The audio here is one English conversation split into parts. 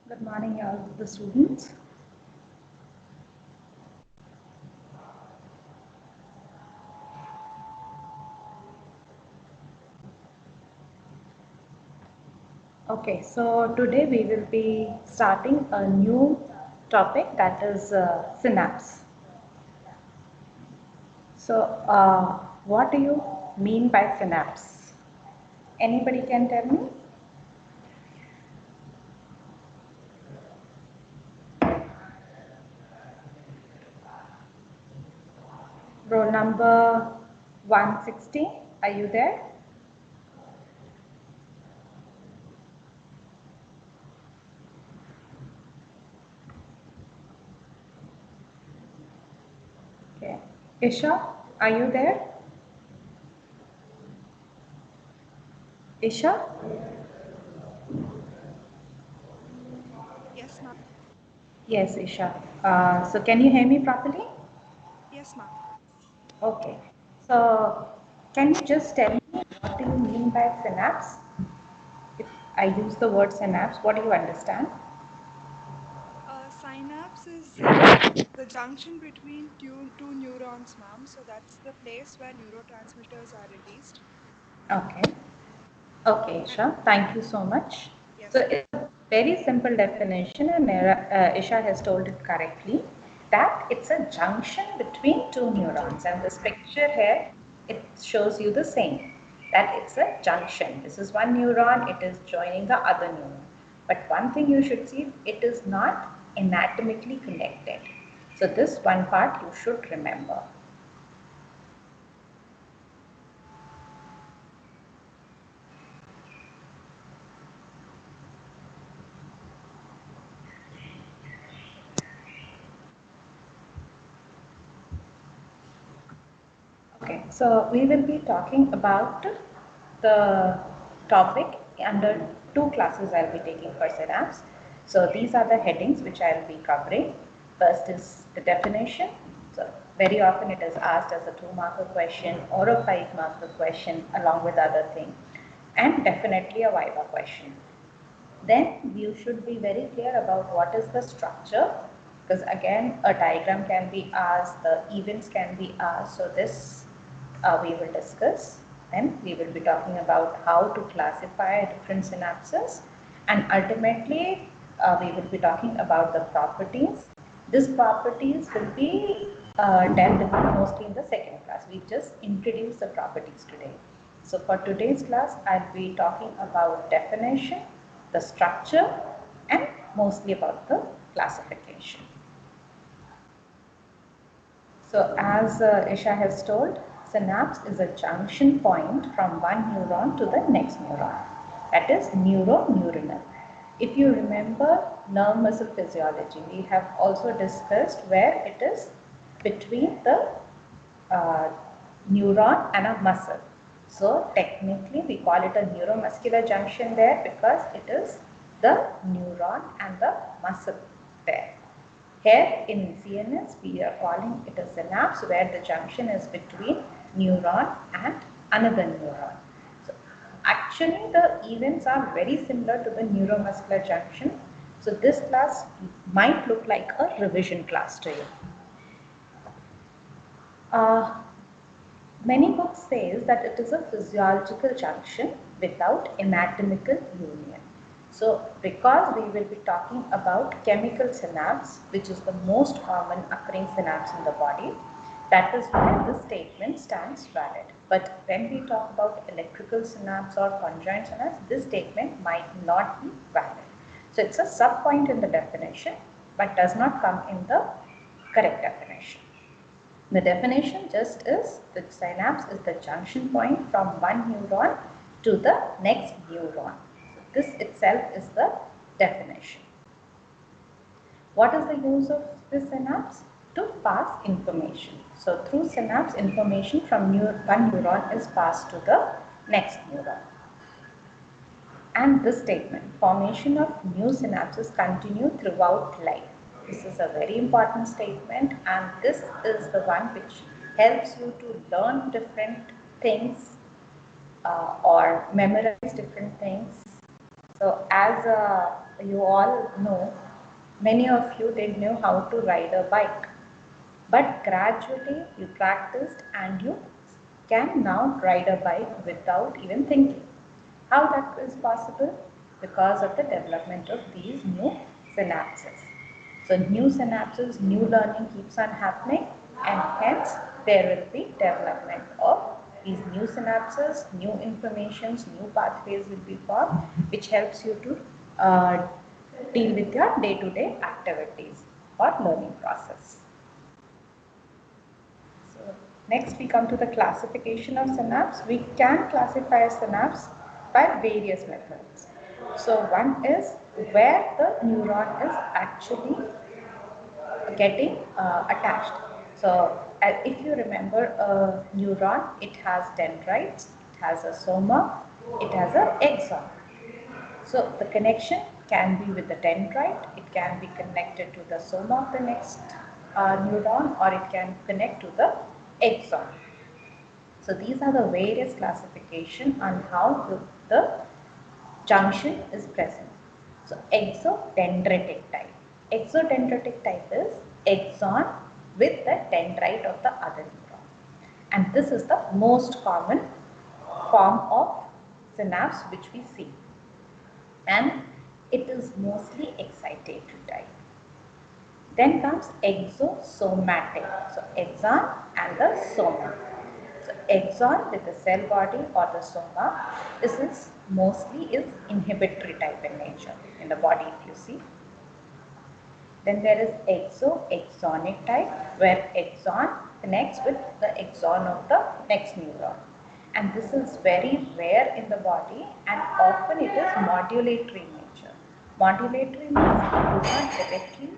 Good morning, all the students. Okay, so today we will be starting a new topic, that is synapse. So, what do you mean by synapse? Anybody can tell me? Roll number 160, are you there? Okay. Isha, are you there? Isha? Yes, ma'am. Yes, Isha. So, can you hear me properly? Yes, ma'am. Okay. So, can you just tell me what do you mean by synapse? If I use the word synapse, what do you understand? Synapse is the junction between two neurons, ma'am. So that's the place where neurotransmitters are released. Okay. Okay, And Isha. Thank you so much. So, yes, ma'am. it's a very simple definition, and Isha has told it correctly, that it's a junction between two neurons. And this picture here, it shows you the same, that it's a junction. This is one neuron, it is joining the other neuron. But one thing you should see, it is not anatomically connected. So, this one part you should remember. Okay, so we will be talking about the topic under two classes I'll be taking for synapse. So these are the headings which I'll be covering. First is the definition. So very often it is asked as a 2-marker question or a 5-marker question along with other things, and definitely a Viva question. Then you should be very clear about what is the structure, because again a diagram can be asked, the events can be asked. So this we will discuss. Then we will be talking about how to classify different synapses, and ultimately we will be talking about the properties. These properties will be dealt with mostly in the second class. We just introduce the properties today. So for today's class, I'll be talking about definition, the structure, and mostly about the classification. So as Isha has told, synapse is a junction point from one neuron to the next neuron. That is neuroneuronal. If you remember nerve muscle physiology, we have also discussed where it is between the uh, neuron and a muscle. So technically we call it a neuromuscular junction there because it is the neuron and the muscle there. Here in CNS, we are calling it a synapse where the junction is between neuron and another neuron. So actually the events are very similar to the neuromuscular junction. So this class might look like a revision class to you. Uh, Many books says that it is a physiological junction without anatomical union. So because we will be talking about chemical synapse, which is the most common occurring synapse in the body, that is why this statement stands valid. But when we talk about electrical synapse or conjoint synapse, this statement might not be valid. So it's a sub point in the definition, but does not come in the correct definition. The definition just is that synapse is the junction point from one neuron to the next neuron. So this itself is the definition. What is the use of this synapse? To pass information. So through synapse, information from one neuron is passed to the next neuron. And this statement, formation of new synapses continue throughout life. This is a very important statement, and this is the one which helps you to learn different things or memorize different things. So as you all know, many of you didn't know how to ride a bike. But gradually you practiced and you can now ride a bike without even thinking. How that is possible? Because of the development of these new synapses. So new synapses, new learning keeps on happening, and hence there will be development of these new synapses, new informations, new pathways will be formed, which helps you to deal with your day-to-day activities or learning process. So next we come to the classification of synapse. We can classify a synapse by various methods. So one is where the neuron is actually getting attached. So if you remember a neuron, it has dendrites, it has a soma, it has an axon. So the connection can be with the dendrite, it can be connected to the soma of the next neuron, or it can connect to the axon. So these are the various classification on how the junction is present. So exodendritic type. Exodendritic type is axon with the dendrite of the other neuron. And this is the most common form of synapse which we see. And it is mostly excitatory type. Then comes exosomatic. So axon and the soma. So axon with the cell body or the soma, this is mostly is inhibitory type in nature in the body if you see. Then there is exoaxonic type where axon connects with the axon of the next neuron. And this is very rare in the body and often it is modulatory in nature. Modulatory means it does not directly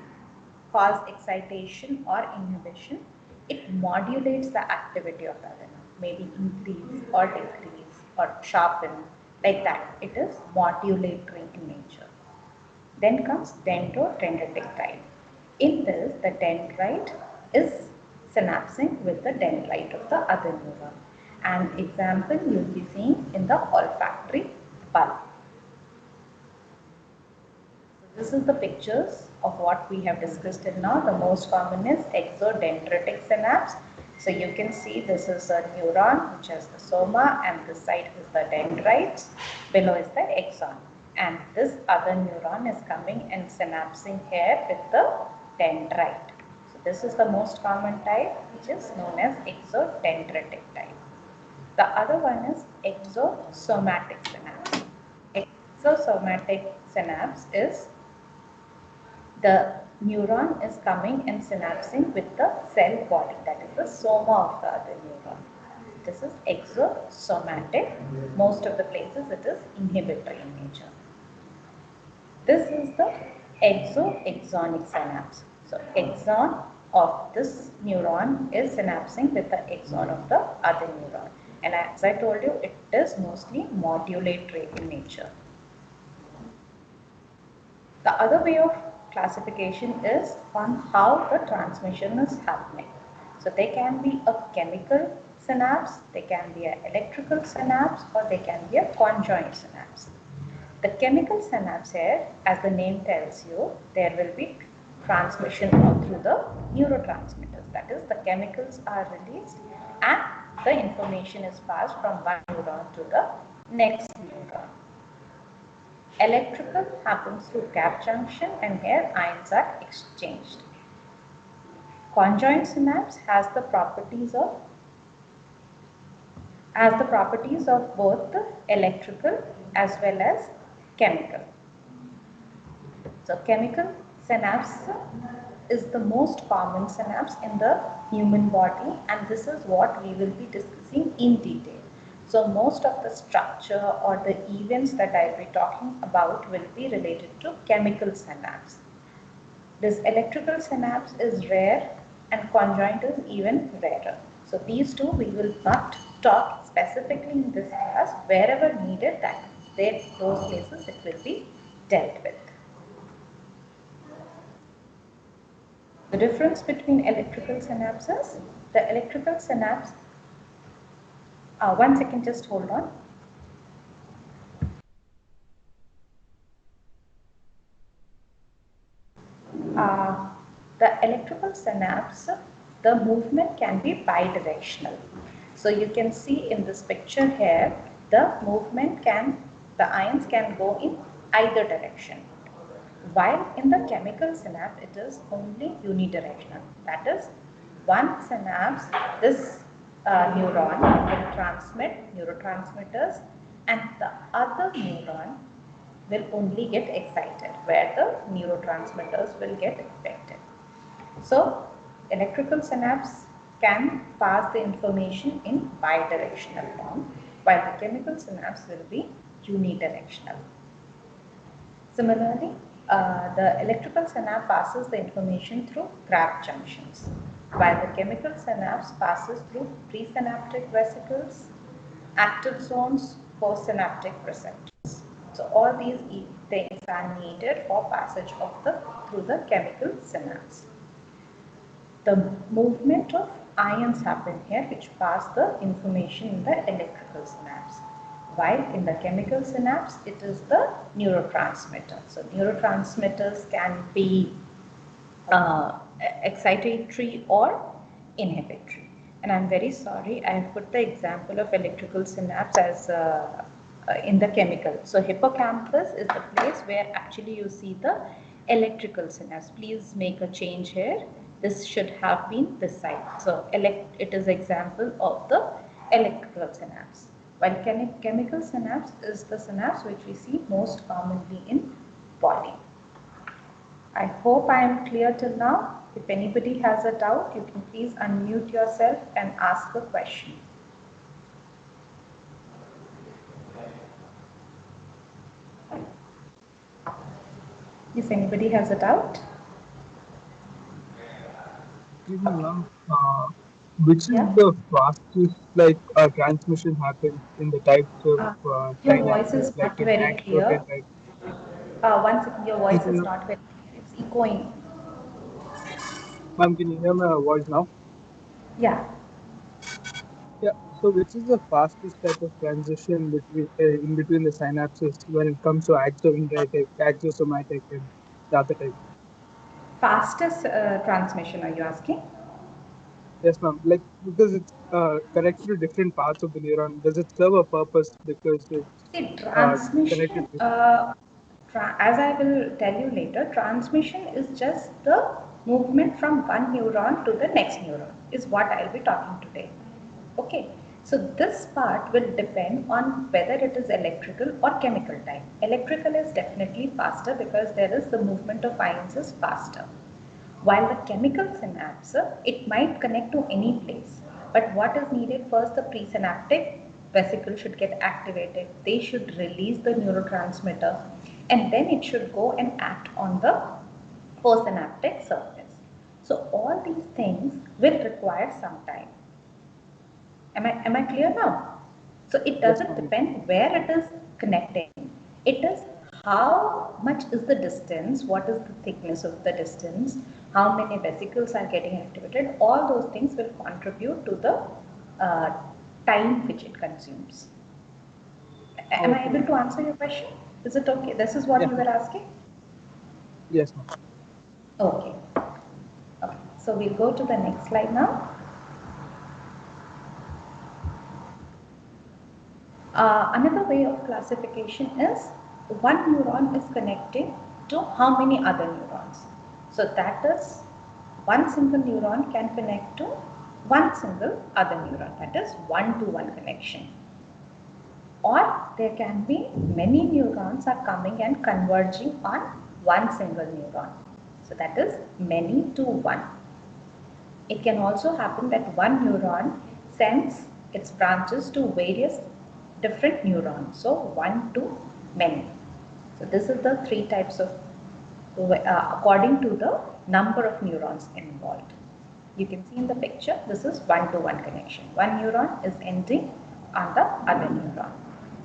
cause excitation or inhibition. It modulates the activity of the adenine, maybe increase or decrease or sharpen, like that. It is modulatory in nature. Then comes dendrodendritic type. In this, the dendrite is synapsing with the dendrite of the other neuron. An example you'll be seeing in the olfactory bulb. This is the pictures of what we have discussed till now. The most common is exodendritic synapse. So you can see this is a neuron which has the soma and this side is the dendrites. Below is the axon. And this other neuron is coming and synapsing here with the dendrite. So this is the most common type which is known as exodendritic type. The other one is exosomatic synapse. Exosomatic synapse is the neuron is coming and synapsing with the cell body, that is the soma of the other neuron. This is exosomatic. Most of the places it is inhibitory in nature. This is the exoaxonic synapse. So axon of this neuron is synapsing with the axon of the other neuron. And as I told you, it is mostly modulatory in nature. The other way of classification is on how the transmission is happening. So they can be a chemical synapse, they can be an electrical synapse, or they can be a conjoint synapse. The chemical synapse here, as the name tells you, there will be transmission through the neurotransmitters. That is, the chemicals are released and the information is passed from one neuron to the next neuron. Electrical happens through gap junction and here ions are exchanged. Conjoint synapse has the properties of both the electrical as well as chemical. So chemical synapse is the most common synapse in the human body and this is what we will be discussing in detail. So most of the structure or the events that I'll be talking about will be related to chemical synapse. This electrical synapse is rare and conjoint is even rarer. So these two we will not talk specifically in this class. Wherever needed, those places it will be dealt with. The difference between electrical synapses, the electrical synapse, one second, just hold on. The electrical synapse is the synapse of the neuron which is connected to the axon. The conjoint synapse is the synapse of the neuron which is connected to the axon. So electrical synapse is the synapse of the neuron which is connected to the axon. Conjoint synapse is the synapse of the neuron which is connected to the axon. electrical synapse, the movement can be bidirectional. So you can see in this picture here, the ions can go in either direction. While in the chemical synapse, it is only unidirectional. That is, one synapse, this neuron will transmit neurotransmitters, and the other neuron will only get excited, where the neurotransmitters will get affected. So, electrical synapse can pass the information in bidirectional form, while the chemical synapse will be unidirectional. Similarly, the electrical synapse passes the information through Krebs junctions, while the chemical synapse passes through presynaptic vesicles, active zones, postsynaptic receptors. So all these things are needed for passage of through the chemical synapse. The movement of ions happen here, which pass the information in the electrical synapse. While in the chemical synapse, it is the neurotransmitter. So neurotransmitters can be excitatory or inhibitory. And I'm very sorry, I have put the example of electrical synapse as in the chemical. So hippocampus is the place where actually you see the electrical synapse. Please make a change here. This should have been this side. So it is example of the electrical synapse. While chemical synapse is the synapse which we see most commonly in body. I hope I am clear till now. If anybody has a doubt, you can please unmute yourself and ask a question. If anybody has a doubt. Which is the fastest transmission happens in the types of your voice is like not in very ant clear. protein type? One second, your voice is not very clear. It's echoing. Ma'am, can you hear my voice now? Yeah. Yeah. So, which is the fastest type of transition between in between the synapses when it comes to axodendritic, axosomatic, and the other type? Fastest transmission, are you asking? Yes, ma'am. Like because it's connected to different parts of the neuron. Does it serve a purpose because it's See, connected transmission, to? as I will tell you later, transmission is just the movement from one neuron to the next neuron, is what I'll be talking today. Okay, so this part will depend on whether it is electrical or chemical type. Electrical is definitely faster because there is the movement of ions is faster. While the chemical synapse, it might connect to any place. But what is needed first, the presynaptic vesicle should get activated. They should release the neurotransmitter and then it should go and act on the postsynaptic surface. So all these things will require some time. Am I clear now? So it doesn't depend where it is connecting. It is how much is the distance, what is the thickness of the distance, how many vesicles are getting activated. All those things will contribute to the time which it consumes. Am I able to answer your question? Is it okay? This is what you were asking? Yes, ma'am. Okay. Okay. So we'll go to the next slide now. Another way of classification is one neuron is connecting to how many other neurons. So that is one single neuron can connect to one single other neuron. That is one-to-one connection. Or there can be many neurons are coming and converging on one single neuron. So that is many to one. It can also happen that one neuron sends its branches to various different neurons. So one to many. So this is the three types of according to the number of neurons involved. You can see in the picture, this is one-to-one connection. One neuron is ending on the other neuron.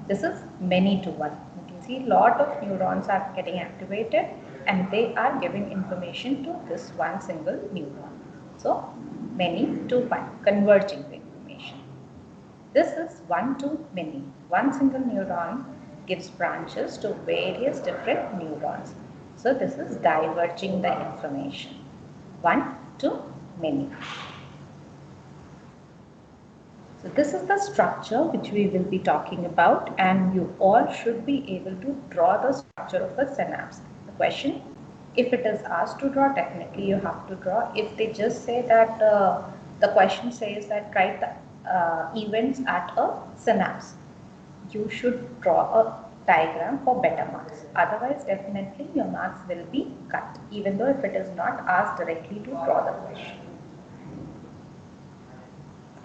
This is many to one. You can see a lot of neurons are getting activated and they are giving information to this one single neuron. So many to one, converging the information. This is one to many. One single neuron gives branches to various different neurons. So this is diverging the information. One to many. So this is the structure which we will be talking about, and you all should be able to draw the structure of a synapse. The question, if it is asked to draw, definitely you have to draw. If they just say that the question says that write the events at a synapse, you should draw a diagram for better marks. Otherwise, definitely your marks will be cut, even though if it is not asked directly to draw the question.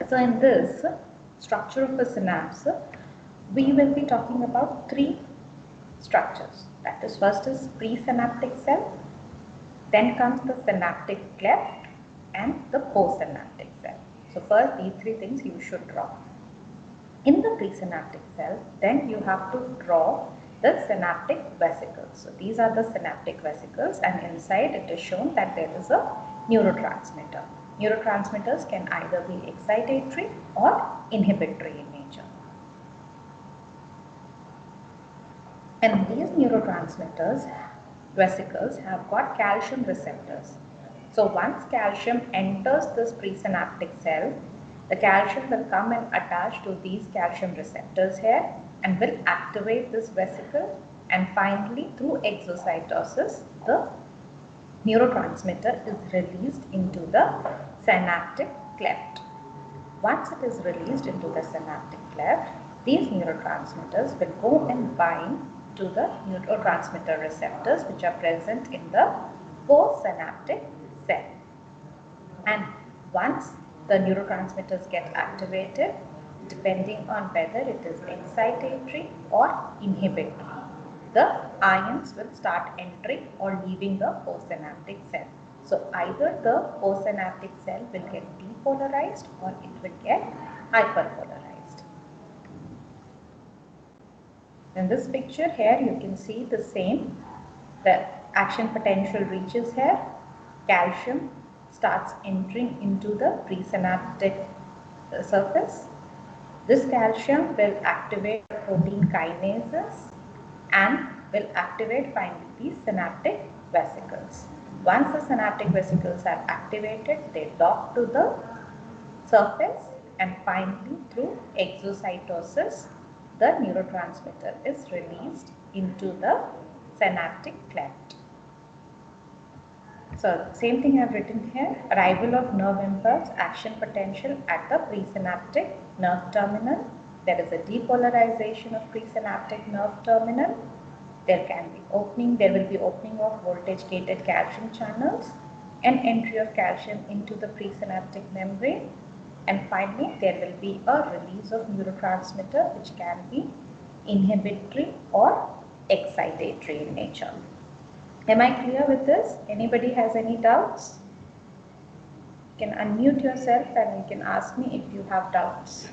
So in this structure of a synapse, we will be talking about three structures. That is, first is presynaptic cell, then comes the synaptic cleft and the postsynaptic cell. So first these three things you should draw. In the presynaptic cell, then you have to draw the synaptic vesicles. So these are the synaptic vesicles, and inside it is shown that there is a neurotransmitter. Neurotransmitters can either be excitatory or inhibitory in nature. And these neurotransmitters, vesicles, have got calcium receptors. So once calcium enters this presynaptic cell, the calcium will come and attach to these calcium receptors here and will activate this vesicle, and finally through exocytosis, the neurotransmitter is released into the synaptic cleft. Once it is released into the synaptic cleft, these neurotransmitters will go and bind to the neurotransmitter receptors which are present in the postsynaptic cell. And once the neurotransmitters get activated, depending on whether it is excitatory or inhibitory, the ions will start entering or leaving the postsynaptic cell. So either the postsynaptic cell will get depolarized or it will get hyperpolarized. In this picture here you can see the same. The action potential reaches here. Calcium starts entering into the presynaptic surface. This calcium will activate protein kinases and will activate finally these synaptic vesicles. Once the synaptic vesicles are activated, they dock to the surface, and finally through exocytosis, the neurotransmitter is released into the synaptic cleft. So same thing I have written here, arrival of nerve impulse, action potential at the presynaptic nerve terminal. There is a depolarization of presynaptic nerve terminal. There will be opening of voltage gated calcium channels and entry of calcium into the presynaptic membrane. And finally, there will be a release of neurotransmitter which can be inhibitory or excitatory in nature. Am I clear with this? Anybody has any doubts? You can unmute yourself and you can ask me if you have doubts.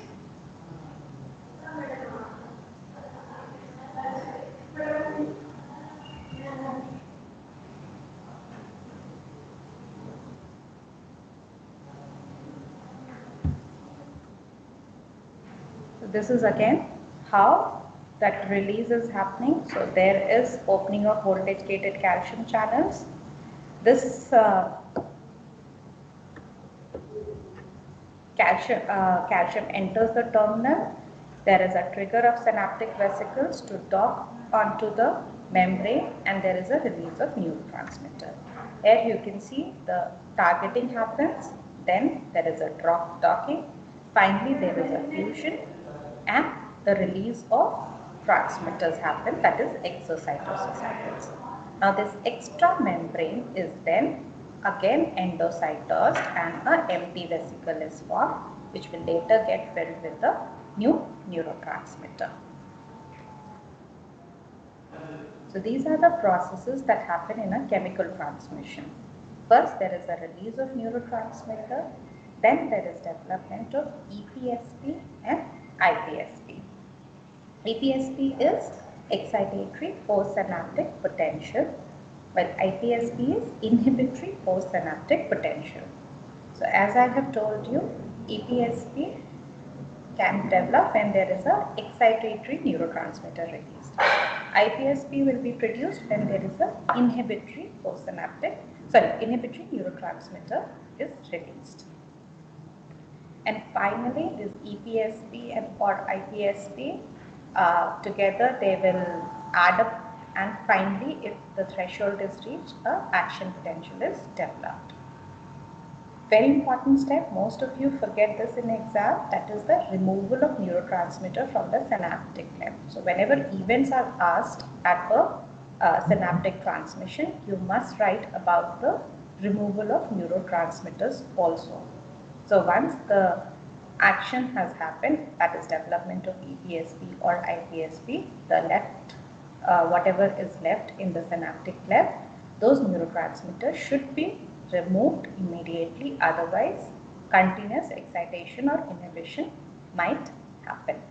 So this is again how that release is happening. So there is opening of voltage gated calcium channels. This calcium enters the terminal. There is a trigger of synaptic vesicles to dock onto the membrane, and there is a release of neurotransmitter. Here you can see the targeting happens, then there is a docking, finally there is a fusion, and the release of transmitters happen, that is exocytosis happens. Now this extra membrane is then again endocytosed and an empty vesicle is formed, which will later get filled with the new neurotransmitter. So these are the processes that happen in a chemical transmission. First there is a release of neurotransmitter, then there is development of EPSP and IPSP. EPSP is excitatory postsynaptic potential, while IPSP is inhibitory postsynaptic potential. So as I have told you, EPSP can develop when there is a excitatory neurotransmitter released. IPSP will be produced when there is a inhibitory neurotransmitter is released. And finally, this EPSP and or IPSP together they will add up, and finally, if the threshold is reached, action potential is developed. Very important step, most of you forget this in exam, that is the removal of neurotransmitter from the synaptic cleft. So whenever events are asked at a synaptic transmission, you must write about the removal of neurotransmitters also. So once the action has happened, that is development of EPSP or IPSP, the left, whatever is left in the synaptic cleft, those neurotransmitters should be removed immediately, otherwise continuous excitation or inhibition might happen.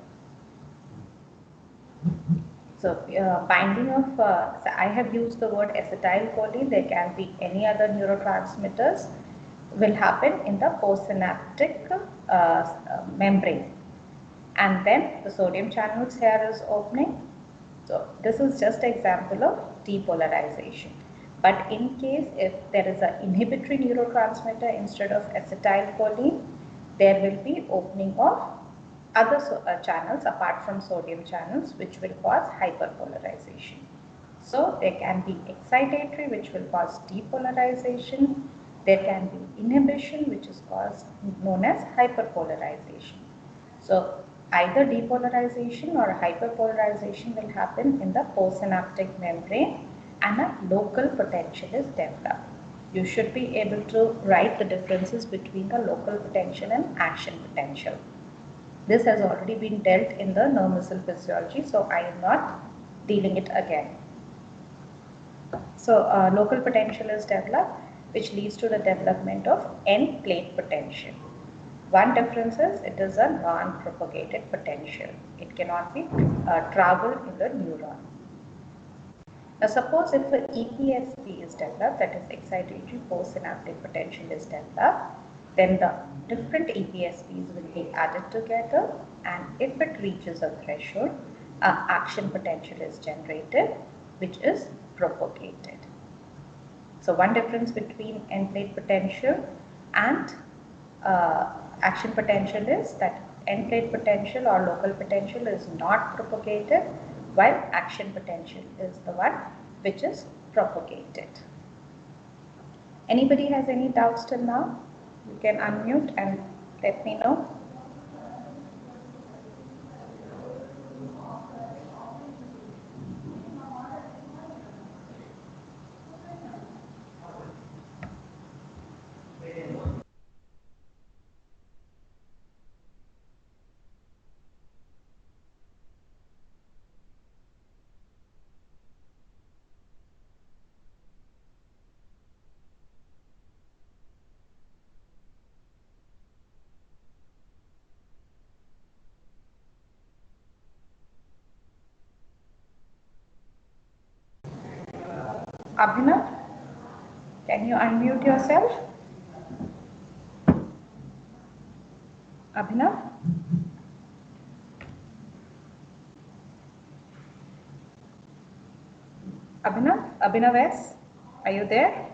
So binding of, so I have used the word acetylcholine, there can be any other neurotransmitters, will happen in the postsynaptic membrane. And then the sodium channels here is opening. So this is just an example of depolarization. But in case if there is an inhibitory neurotransmitter instead of acetylcholine, there will be opening of other channels apart from sodium channels, which will cause hyperpolarization. So there can be excitatory, which will cause depolarization. There can be inhibition, which is caused known as hyperpolarization. So either depolarization or hyperpolarization will happen in the postsynaptic membrane and a local potential is developed. You should be able to write the differences between the local potential and action potential. This has already been dealt in the nerve muscle physiology, so I am not dealing it again. So local potential is developed, which leads to the development of end plate potential. One difference is it is a non-propagated potential. It cannot be traveled in the neuron. Now suppose if the EPSP is developed, that is excitatory postsynaptic potential is developed, then the different EPSPs will be added together, and if it reaches a threshold, action potential is generated, which is propagated. So one difference between end plate potential and action potential is that end plate potential or local potential is not propagated, while action potential is the one which is propagated. Anybody has any doubts till now? You can unmute and let me know. Abhinav, can you unmute yourself? Abhinav? Abhinav S, are you there?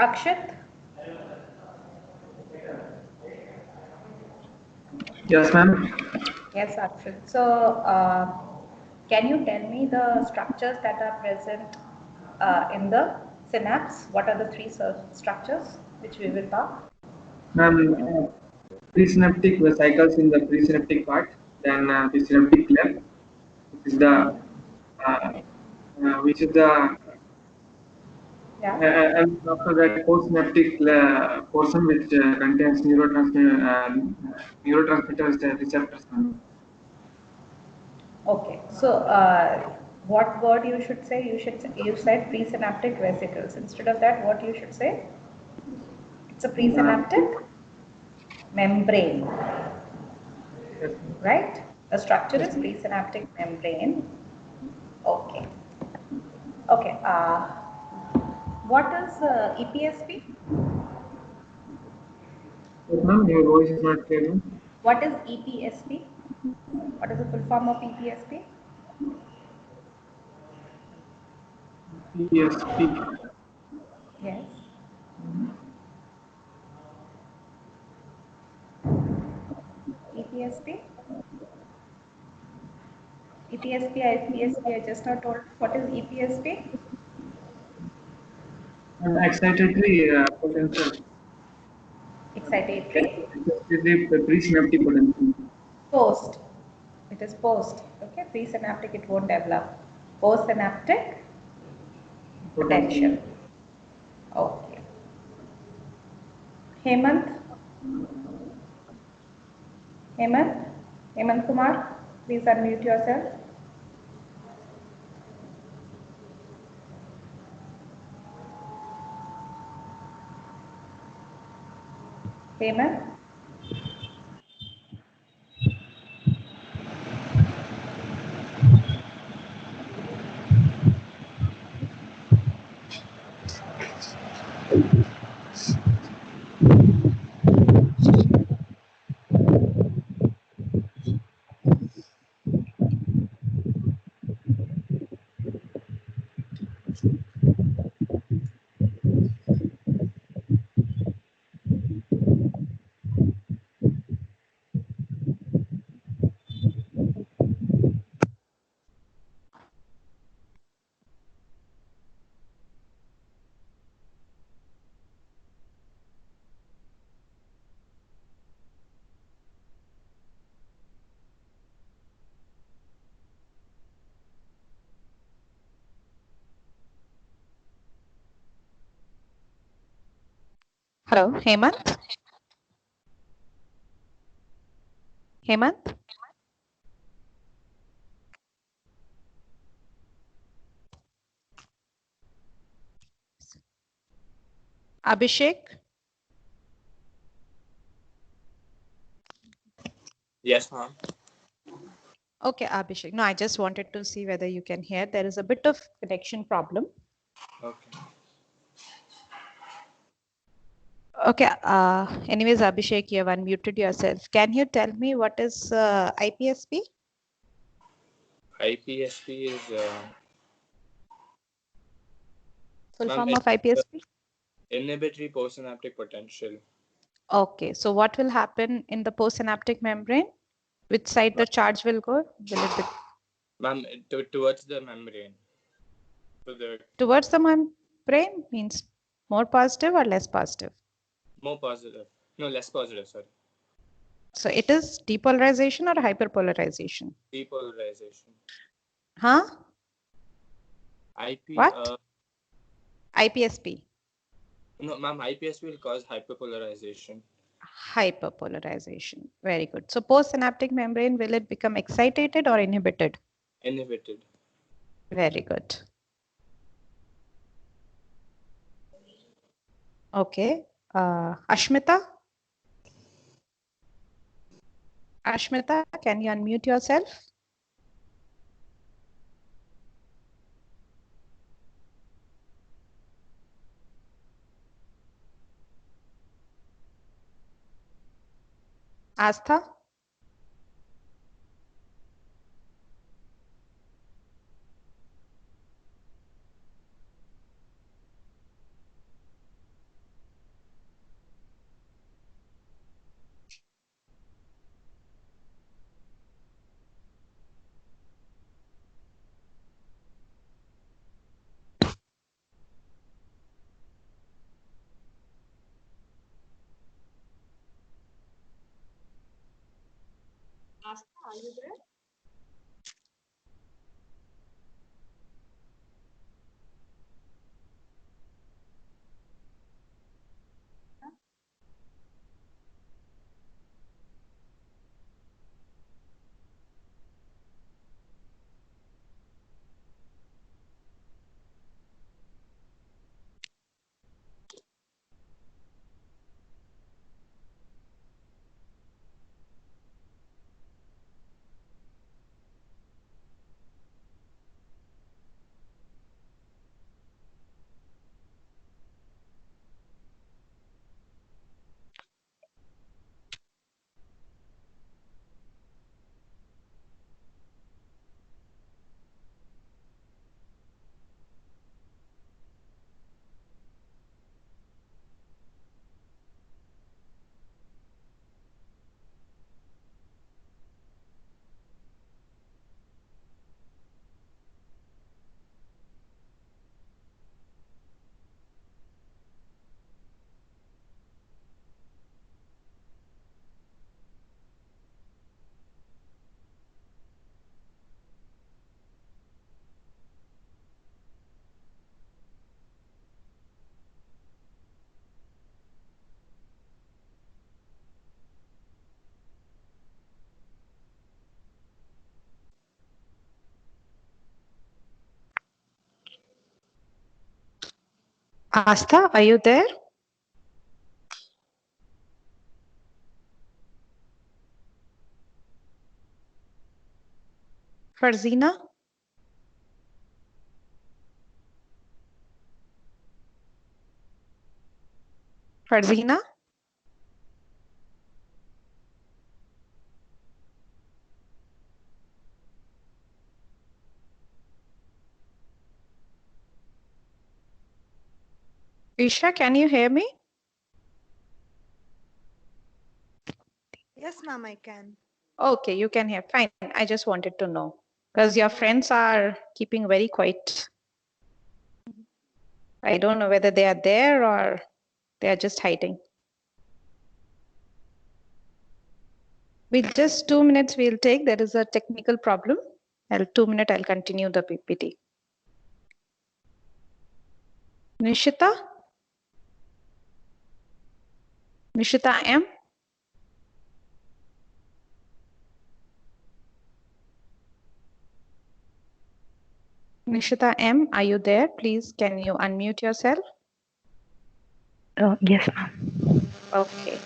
Akshit? Yes, ma'am. Yes, Akshit. So, can you tell me the structures that are present in the synapse? What are the three structures which we will talk? Ma'am, presynaptic cycles in the presynaptic part, then the synaptic cleft, which is the uh, Yeah. and after that postsynaptic portion which contains neurotransmitters receptors. Ma'am. Okay. So, what word you should say? You said presynaptic vesicles. Instead of that, what you should say? It's a presynaptic membrane, Yes. right? The structure Yes. is presynaptic membrane. Okay. Okay. What is EPSP? Yes, ma'am. Your voice is not clear. Ma'am. What is EPSP? What is the full form of EPSP? ESP. Yes. EPSP? EPSP, IPSP, I just now told. What is EPSP? Excitatory potential. Excitatory? Excitatory presynaptic potential. Post. It is post. Okay, presynaptic it won't develop. Postsynaptic potential. Okay. Hemant? Hemant? Hemant Kumar, please unmute yourself. Hemant? Hello, Hemant? Hemant? Abhishek? Yes, ma'am. Okay, Abhishek. No, I just wanted to see whether you can hear. There is a bit of connection problem. Okay. Okay. Anyways, Abhishek, you have unmuted yourself. Can you tell me what is IPSP? IPSP is Full ma'am, form it's of IPSP? inhibitory postsynaptic potential. Okay. So what will happen in the postsynaptic membrane? Which side the charge will go? Will it be Ma'am, towards the membrane. So the towards the membrane? Means more positive or less positive? more positive. No, less positive, sorry. So it is depolarization or hyperpolarization? Depolarization. Huh? IP What? IPSP. no, ma'am, IPSP will cause hyperpolarization. Hyperpolarization. Very good. So postsynaptic membrane, will it become excited or inhibited? Inhibited. Very good. Okay. Ashmita? Ashmita, can you unmute yourself? Astha? Astha, are you there? Astha, are you there? Farzina? Farzina? Isha, can you hear me? Yes, ma'am, I can. Okay, you can hear. Fine. I just wanted to know because your friends are keeping very quiet. I don't know whether they are there or they are just hiding. We'll just 2 minutes we'll take. There is a technical problem. 2 minutes I'll continue the PPT. Nishita? Nishita M? Nishita M, are you there? Please, can you unmute yourself? Yes, ma'am. Okay.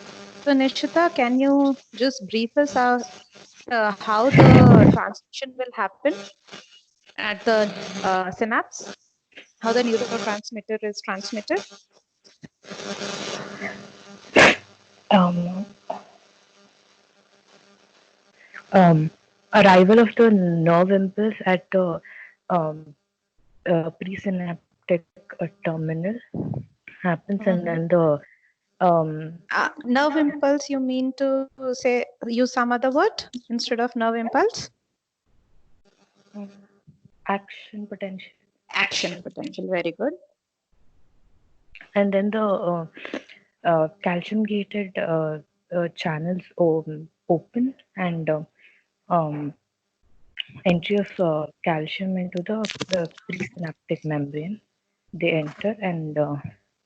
So Nishita, can you just brief us out how the transmission will happen at the synapse? How the neurotransmitter is transmitted? Um, Arrival of the nerve impulse at the presynaptic terminal happens, and then the Nerve impulse, you mean to say, use some other word instead of nerve impulse? action potential, Action potential, very good. and then the calcium gated channels open, and entry of calcium into the presynaptic membrane. They enter, and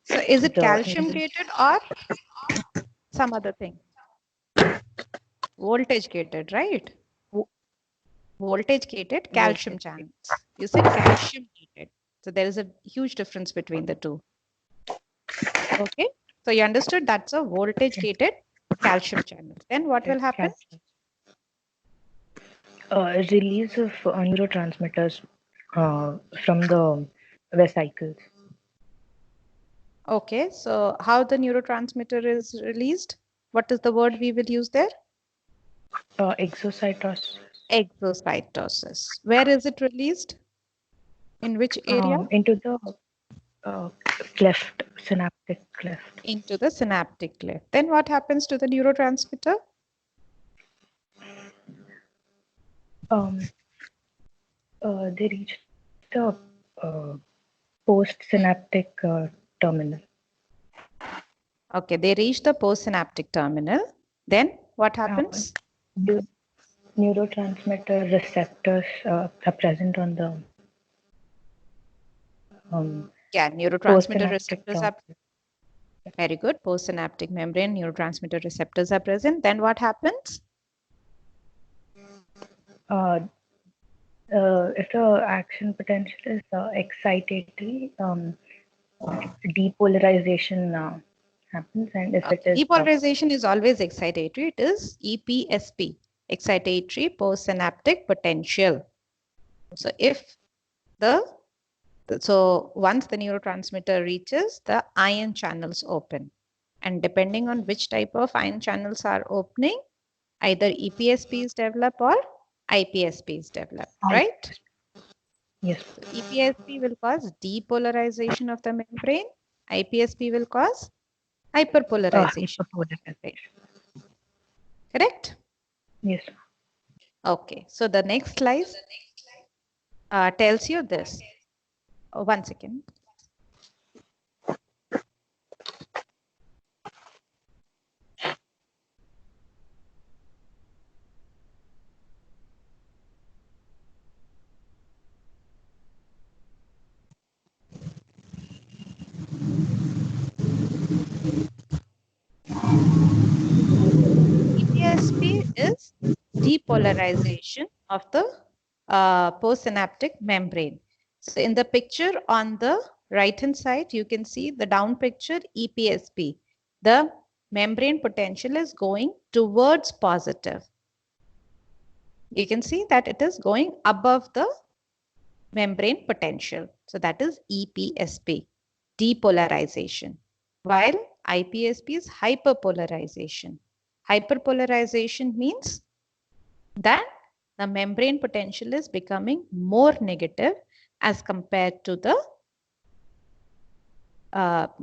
So is it the calcium gated or some other thing? Voltage gated, right? Voltage gated calcium channels. You said calcium gated. So there is a huge difference between the two. Okay. So you understood that's a voltage gated calcium channel. Then what will happen? release of neurotransmitters from the vesicles. Okay. So how the neurotransmitter is released? What is the word we will use there? Exocytosis. Exocytosis. Where is it released? In which area? Into the cleft, synaptic cleft. Into the synaptic cleft. Then what happens to the neurotransmitter? They reach the postsynaptic terminal. Okay, they reach the postsynaptic terminal. Then what happens? Neurotransmitter receptors are present on the neurotransmitter receptors are very good. Postsynaptic membrane neurotransmitter receptors are present. Then what happens? If the action potential is excitatory, depolarization happens, and if it is depolarization is always excitatory, it is EPSP, excitatory postsynaptic potential. So if once the neurotransmitter reaches, the ion channels open, and depending on which type of ion channels are opening, either EPSPs develop or IPSPs develop, right? Yes. So EPSP will cause depolarization of the membrane. IPSP will cause hyperpolarization. Correct? Yes. Okay. So the next slide tells you this. Oh, 1 second. EPSP is depolarization of the postsynaptic membrane. So in the picture on the right hand side, you can see the down picture EPSP. The membrane potential is going towards positive. You can see that it is going above the membrane potential. So that is EPSP, depolarization. While IPSP is hyperpolarization. Hyperpolarization means that the membrane potential is becoming more negative as compared to the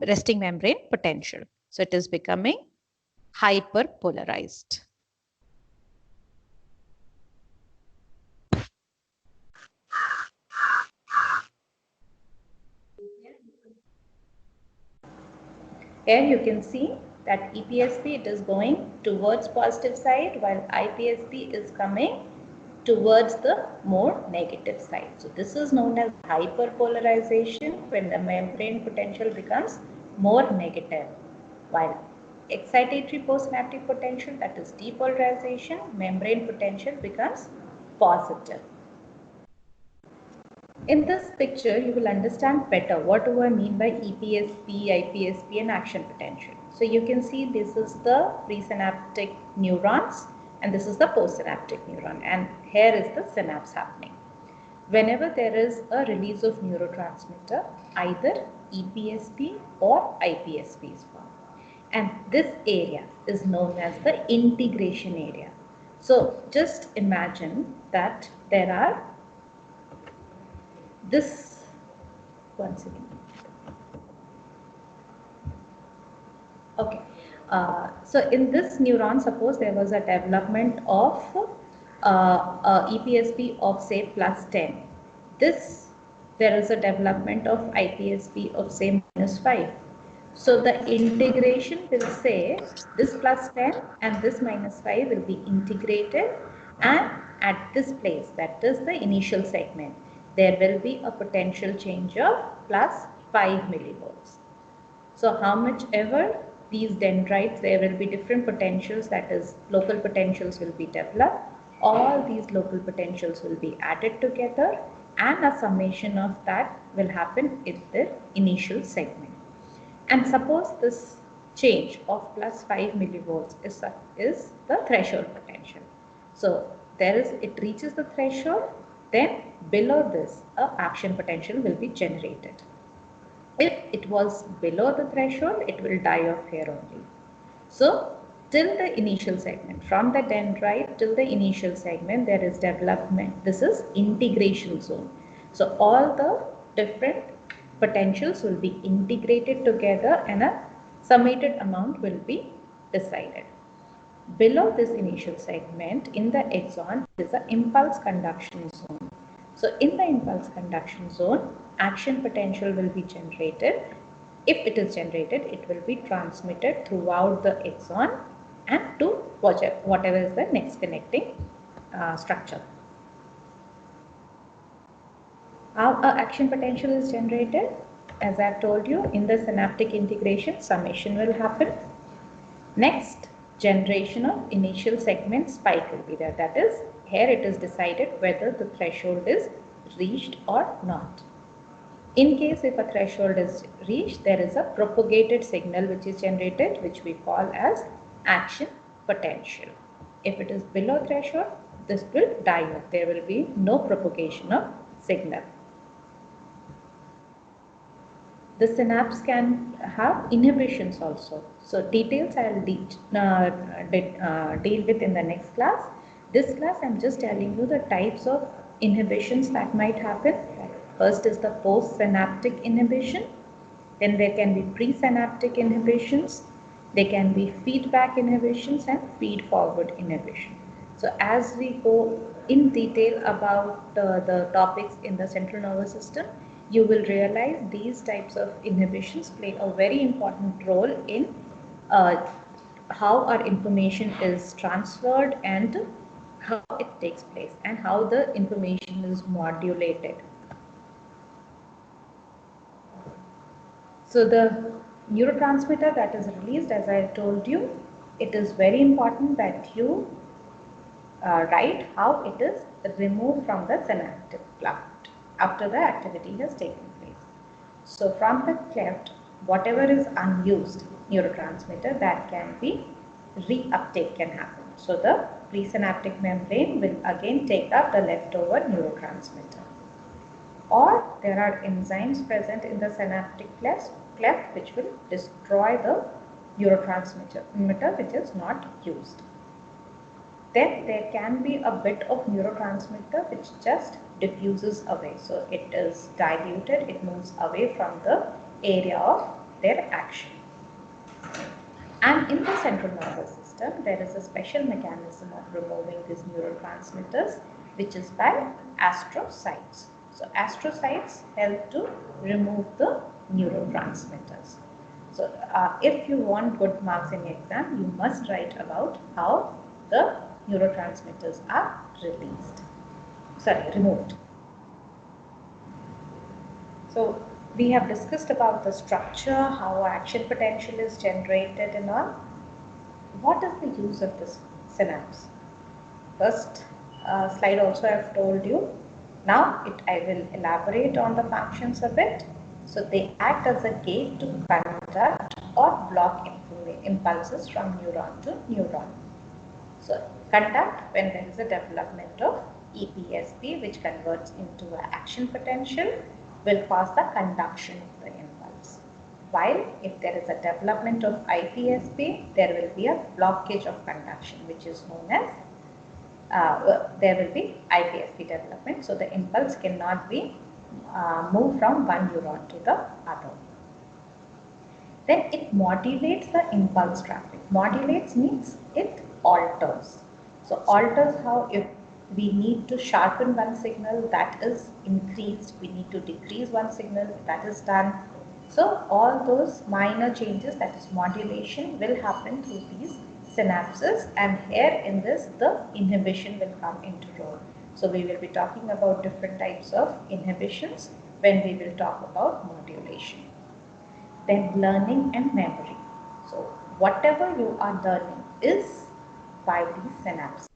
resting membrane potential. So it is becoming hyperpolarized. Here you can see that EPSP, it is going towards positive side, while IPSP is coming towards the more negative side. So this is known as hyperpolarization, when the membrane potential becomes more negative, while excitatory postsynaptic potential, that is depolarization, membrane potential becomes positive. In this picture, you will understand better what do I mean by EPSP, IPSP and action potential. So you can see this is the presynaptic neurons and this is the postsynaptic neuron, and here is the synapse happening. Whenever there is a release of neurotransmitter, either EPSP or IPSP is formed. And this area is known as the integration area. So just imagine that there are this, one second. Okay. So in this neuron, suppose there was a development of EPSP of say +10. There is a development of IPSP of say -5. So the integration will say this +10 and this -5 will be integrated, and at this place, that is the initial segment, there will be a potential change of +5 millivolts. So how much ever these dendrites, there will be different potentials, that is local potentials will be developed. All these local potentials will be added together and a summation of that will happen in the initial segment. And suppose this change of +5 millivolts is the threshold potential. So it reaches the threshold, then below this a action potential will be generated. If it was below the threshold, it will die off here only. So till the initial segment, from the dendrite till the initial segment, there is development. This is integration zone. So all the different potentials will be integrated together and a summated amount will be decided. Below this initial segment, in the axon, is an impulse conduction zone. So in the impulse conduction zone, action potential will be generated. If it is generated, it will be transmitted throughout the axon and to whatever is the next connecting structure. How action potential is generated? As I have told you, in the synaptic integration, summation will happen. Next, generation of initial segment spike will be there. That is, here it is decided whether the threshold is reached or not. In case if a threshold is reached, there is a propagated signal which is generated, which we call as action potential. If it is below threshold, this will die off. There will be no propagation of signal. The synapse can have inhibitions also. So details I will deal with in the next class. This class I am just telling you the types of inhibitions that might happen. First is the postsynaptic inhibition. Then there can be presynaptic inhibitions. There can be feedback inhibitions and feed-forward inhibition. So as we go in detail about the topics in the central nervous system, you will realize these types of inhibitions play a very important role in how our information is transferred and how it takes place and how the information is modulated. So the neurotransmitter that is released, as I told you, it is very important that you write how it is removed from the synaptic cleft after the activity has taken place. So from the cleft, whatever is unused neurotransmitter, that can be reuptake can happen. So the presynaptic membrane will again take up the leftover neurotransmitter. Or there are enzymes present in the synaptic cleft which will destroy the neurotransmitter which is not used. Then there can be a bit of neurotransmitter which just diffuses away. So it is diluted, it moves away from the area of their action. And in the central nervous system, there is a special mechanism of removing these neurotransmitters, which is by astrocytes. So astrocytes help to remove the neurotransmitters. So if you want good marks in the exam, you must write about how the neurotransmitters are removed. So we have discussed about the structure, how action potential is generated and all. What is the use of this synapse? First slide also I have told you. Now I will elaborate on the functions a bit. So they act as a gate to conduct or block impulses from neuron to neuron. So conduct when there is a development of EPSP which converts into an action potential will cause the conduction of the impulse. While if there is a development of IPSP, there will be a blockage of conduction which is known as there will be IPSP development. So the impulse cannot be moved from one neuron to the other. Then it modulates the impulse traffic. Modulates means it alters. So alters how if we need to sharpen one signal, that is increased. We need to decrease one signal, that is done. So all those minor changes, that is modulation, will happen through these synapses, and here in this the inhibition will come into role. So we will be talking about different types of inhibitions when we will talk about modulation. Then learning and memory. So whatever you are learning is by these synapses.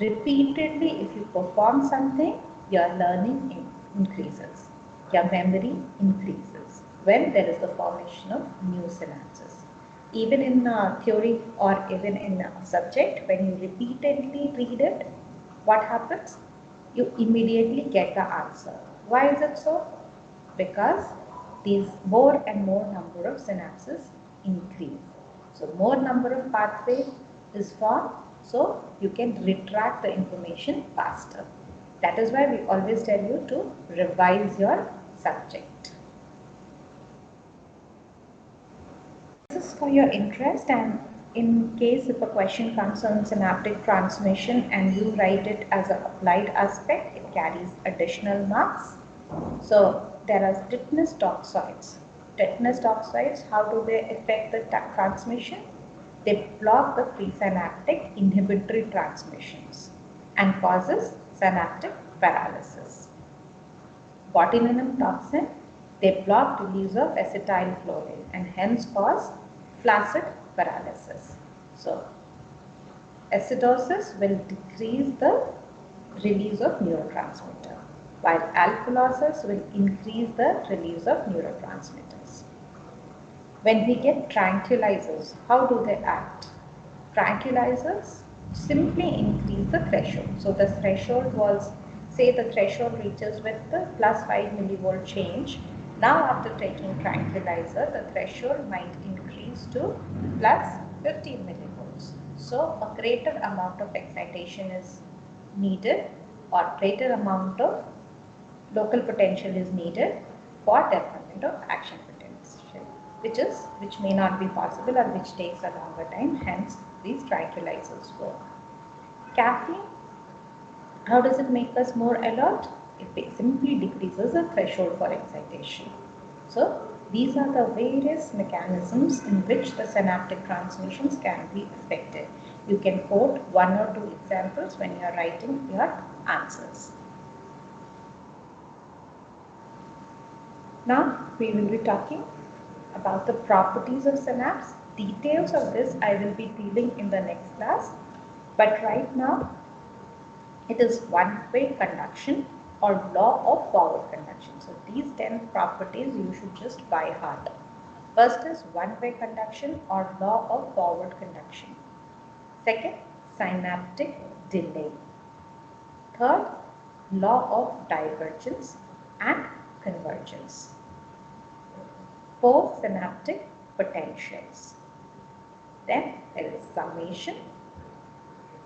Repeatedly, if you perform something, your learning increases, your memory increases when there is the formation of new synapses. Even in theory or even in a subject, when you repeatedly read it, what happens? You immediately get the answer. Why is it so? Because these more and more number of synapses increase. So more number of pathways is formed, so you can retract the information faster. That is why we always tell you to revise your subject. This is for your interest, and in case if a question comes on synaptic transmission and you write it as an applied aspect, it carries additional marks. So there are tetanus toxoids. Tetanus toxoids, how do they affect the transmission? They block the presynaptic inhibitory transmissions and causes synaptic paralysis. Botulinum toxin, they block release of acetylcholine and hence cause flaccid paralysis. So acidosis will decrease the release of neurotransmitter, while alkalosis will increase the release of neurotransmitters. When we get tranquilizers, how do they act? Tranquilizers simply increase the threshold. So the threshold was, say the threshold reaches with the plus 5 millivolt change. Now after taking tranquilizer, the threshold might increase to plus 15 millivolts. So a greater amount of excitation is needed, or greater amount of local potential is needed for development of action potential, which may not be possible or which takes a longer time, hence these tranquilizers work. Caffeine, how does it make us more alert? It simply decreases the threshold for excitation. So these are the various mechanisms in which the synaptic transmissions can be affected. You can quote one or two examples when you are writing your answers. Now we will be talking about the properties of synapse. Details of this I will be dealing in the next class, but right now it is one-way conduction. or law of forward conduction. So these 10 properties you should just by heart. First is one-way conduction or law of forward conduction. Second, synaptic delay. Third, law of divergence and convergence. Four, synaptic potentials. Then there is summation,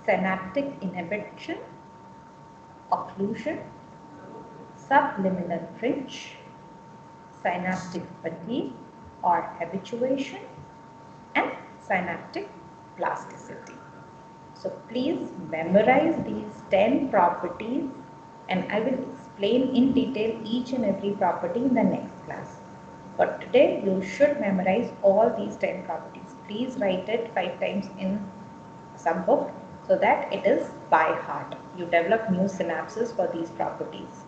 synaptic inhibition, occlusion, subliminal fringe, synaptic fatigue or habituation, and synaptic plasticity. So please memorize these 10 properties, and I will explain in detail each and every property in the next class. But today you should memorize all these 10 properties. Please write it 5 times in some book so that it is by heart. You develop new synapses for these properties.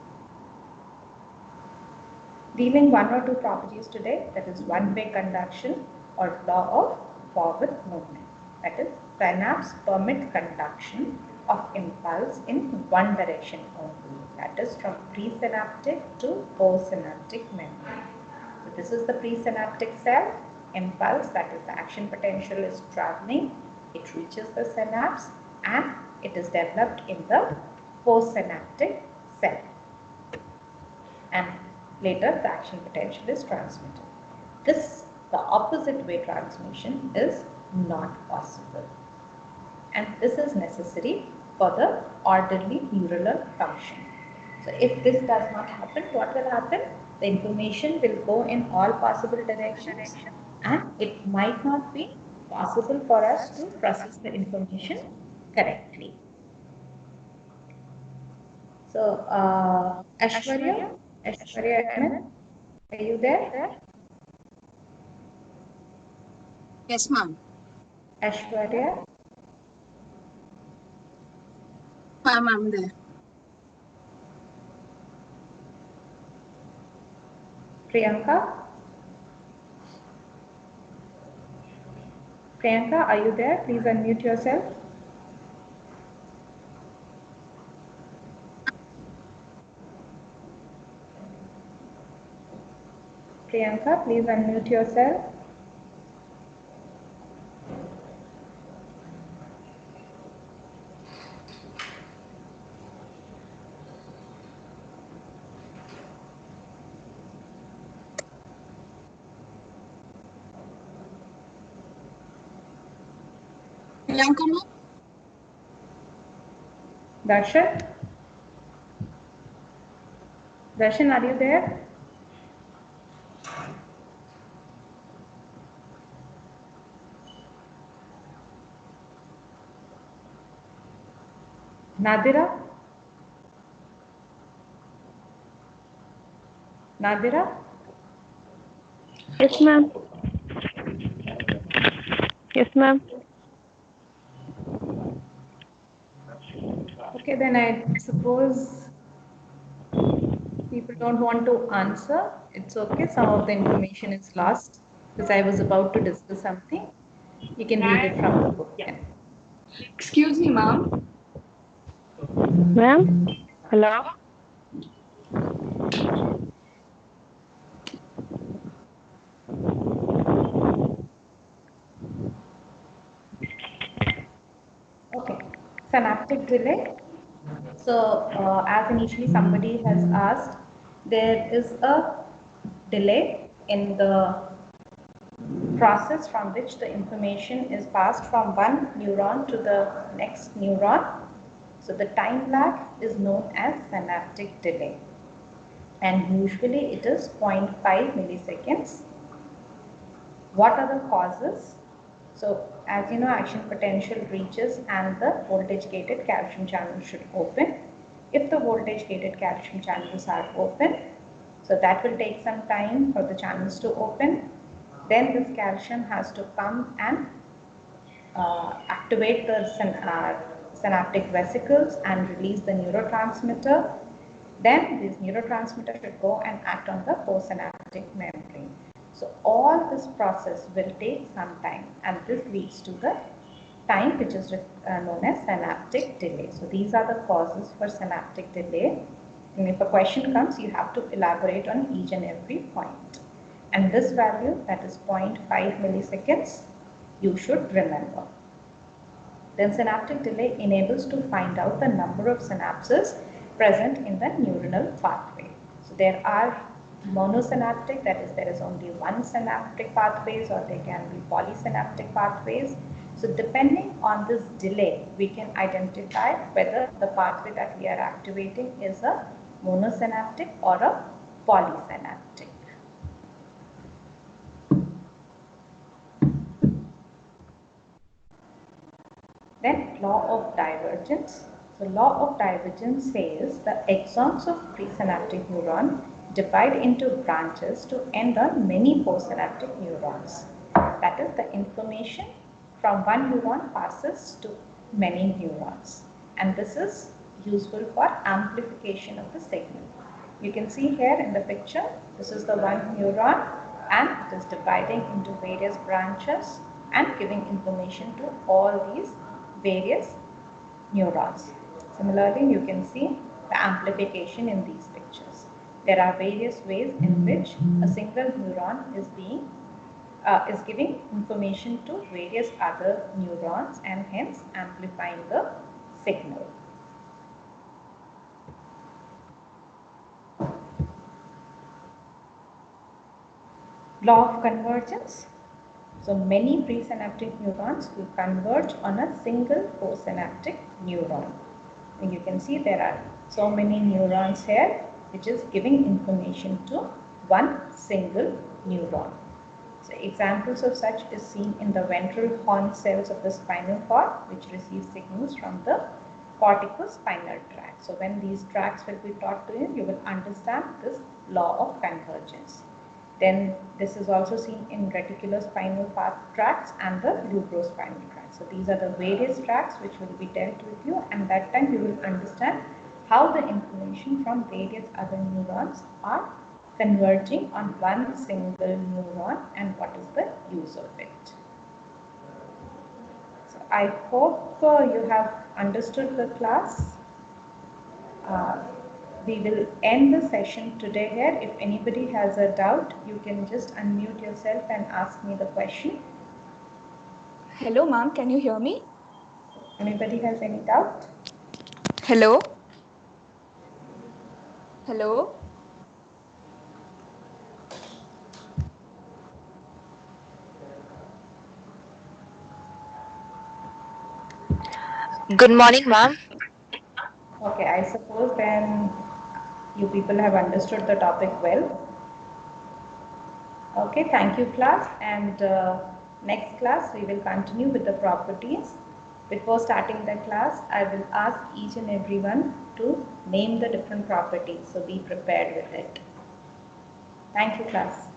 Dealing one or two properties today, that is one-way conduction or law of forward movement. That is, synapse permit conduction of impulse in one direction only. That is from presynaptic to postsynaptic memory. So this is the presynaptic cell. Impulse, that is the action potential, is traveling. It reaches the synapse and it is developed in the postsynaptic cell. And later the action potential is transmitted. The opposite way transmission is not possible. And this is necessary for the orderly neuronal function. So if this does not happen, what will happen? The information will go in all possible directions and it might not be possible for us to process the information correctly. So, Aishwarya Ahmed, are you there? Yes, ma'am. Aishwarya, Ma'am, I'm there. Priyanka? Priyanka, are you there? Please unmute yourself. Priyanka, please unmute yourself. Priyanka, ma'am? Darshan? Darshan, are you there? Nadira? Nadira? Yes, ma'am. Yes, ma'am. Okay, then I suppose people don't want to answer. It's okay. Some of the information is lost because I was about to discuss something. You can read it from the book then. Excuse me, ma'am. Ma'am? Hello? Okay, synaptic delay. So, as initially somebody has asked, there is a delay in the process from which the information is passed from one neuron to the next neuron. So, the time lag is known as synaptic delay, and usually it is 0.5 milliseconds. What are the causes? So, as you know, action potential reaches and the voltage gated calcium channel should open. If the voltage gated calcium channels are open, so that will take some time for the channels to open. Then this calcium has to come and activate the synaptic vesicles and release the neurotransmitter. Then this neurotransmitter should go and act on the postsynaptic membrane. So all this process will take some time, and this leads to the time which is known as synaptic delay. So these are the causes for synaptic delay. And if a question comes, you have to elaborate on each and every point. And this value, that is 0.5 milliseconds, you should remember. Then synaptic delay enables to find out the number of synapses present in the neuronal pathway. So there are monosynaptic, that is, there is only one synaptic pathways, or there can be polysynaptic pathways. So depending on this delay, we can identify whether the pathway that we are activating is a monosynaptic or a polysynaptic. Then law of divergence. So law of divergence says the axons of presynaptic neuron divide into branches to end on many postsynaptic neurons. That is, the information from one neuron passes to many neurons. And this is useful for amplification of the signal. You can see here in the picture, this is the one neuron and it is dividing into various branches and giving information to all these various neurons. Similarly, you can see the amplification in these pictures. There are various ways in which a single neuron is giving information to various other neurons and hence amplifying the signal. Law of convergence. So many presynaptic neurons will converge on a single postsynaptic neuron. And you can see there are so many neurons here which is giving information to one single neuron. So examples of such is seen in the ventral horn cells of the spinal cord, which receive signals from the corticospinal tract. So when these tracts will be taught to you, you will understand this law of convergence. Then this is also seen in reticulospinal tracts and the lumbrospinal tracts. So these are the various tracts which will be dealt with you, and that time you will understand how the information from various other neurons are converging on one single neuron and what is the use of it. So I hope you have understood the class. We will end the session today here. If anybody has a doubt, you can just unmute yourself and ask me the question. Hello, ma'am. Can you hear me? Anybody has any doubt? Hello? Hello? Good morning, ma'am. Okay, I suppose then you people have understood the topic well. Okay, thank you class, and next class we will continue with the properties. Before starting the class, I will ask each and everyone to name the different properties, so be prepared with it. Thank you class.